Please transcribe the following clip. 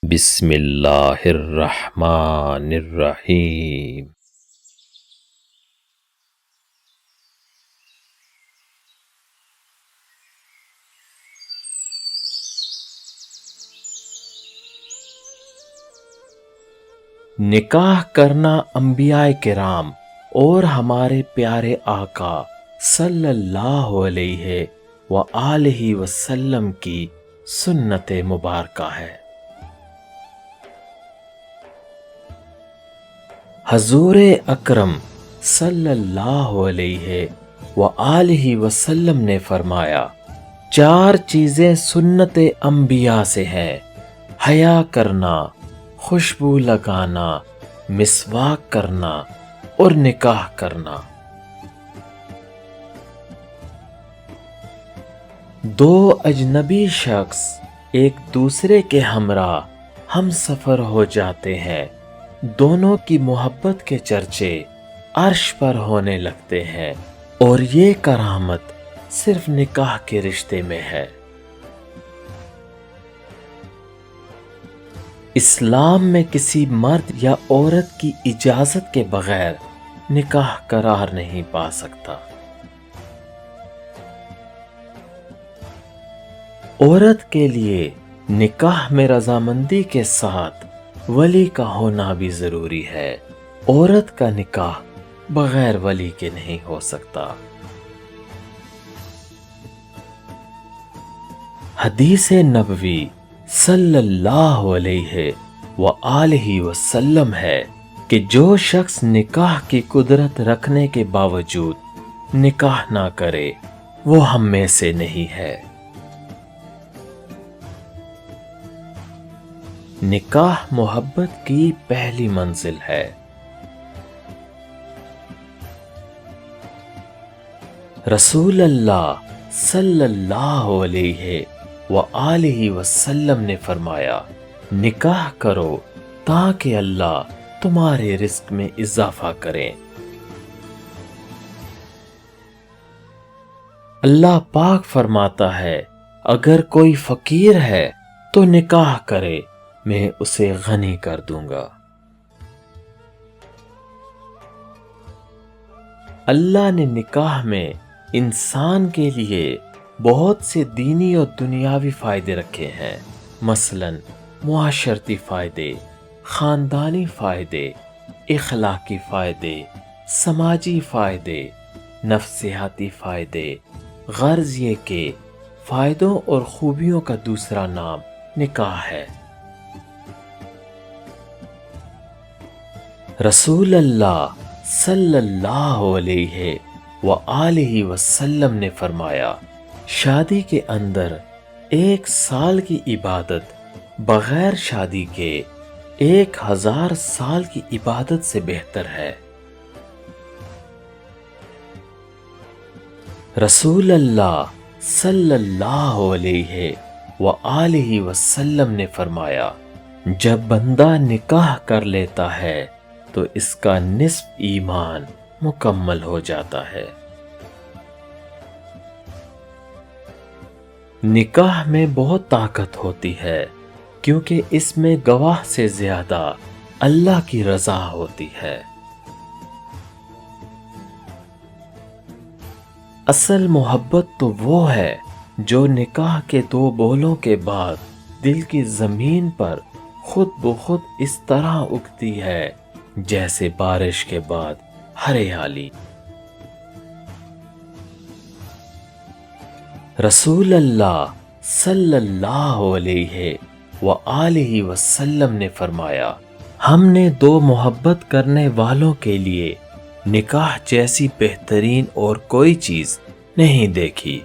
بسم اللہ الرحمن الرحیم۔ نکاح کرنا انبیاء کرام اور ہمارے پیارے آقا صلی اللہ علیہ وآلہ وسلم کی سنت مبارکہ ہے۔ حضور اکرم صلی اللہ علیہ وآلہ وسلم نے فرمایا، چار چیزیں سنت انبیاء سے ہیں: حیا کرنا، خوشبو لگانا، مسواک کرنا اور نکاح کرنا۔ دو اجنبی شخص ایک دوسرے کے ہمراہ ہم سفر ہو جاتے ہیں، دونوں کی محبت کے چرچے عرش پر ہونے لگتے ہیں، اور یہ کرامت صرف نکاح کے رشتے میں ہے۔ اسلام میں کسی مرد یا عورت کی اجازت کے بغیر نکاح قرار نہیں پا سکتا۔ عورت کے لیے نکاح میں رضامندی کے ساتھ ولی کا ہونا بھی ضروری ہے۔ عورت کا نکاح بغیر ولی کے نہیں ہو سکتا۔ حدیث نبوی صلی اللہ علیہ وآلہ وسلم ہے کہ جو شخص نکاح کی قدرت رکھنے کے باوجود نکاح نہ کرے وہ ہم میں سے نہیں ہے۔ نکاح محبت کی پہلی منزل ہے۔ رسول اللہ صلی اللہ علیہ وآلہ وسلم نے فرمایا، نکاح کرو تاکہ اللہ تمہارے رزق میں اضافہ کرے۔ اللہ پاک فرماتا ہے، اگر کوئی فقیر ہے تو نکاح کرے، میں اسے غنی کر دوں گا۔ اللہ نے نکاح میں انسان کے لیے بہت سے دینی اور دنیاوی فائدے رکھے ہیں، مثلا معاشرتی فائدے، خاندانی فائدے، اخلاقی فائدے، سماجی فائدے، نفسیاتی فائدے۔ غرض یہ کہ فائدوں اور خوبیوں کا دوسرا نام نکاح ہے۔ رسول اللہ صلی اللہ علیہ وآلہ وسلم نے فرمایا، شادی کے اندر 1 سال کی عبادت بغیر شادی کے 1000 سال کی عبادت سے بہتر ہے۔ رسول اللہ صلی اللہ علیہ وآلہ وسلم نے فرمایا، جب بندہ نکاح کر لیتا ہے تو اس کا نصف ایمان مکمل ہو جاتا ہے۔ نکاح میں بہت طاقت ہوتی ہے کیونکہ اس میں گواہ سے زیادہ اللہ کی رضا ہوتی ہے۔ اصل محبت تو وہ ہے جو نکاح کے 2 بولوں کے بعد دل کی زمین پر خود بخود اس طرح اگتی ہے جیسے بارش کے بعد ہریالی۔ رسول اللہ صلی اللہ علیہ وآلہ وسلم نے فرمایا، ہم نے 2 محبت کرنے والوں کے لیے نکاح جیسی بہترین اور کوئی چیز نہیں دیکھی۔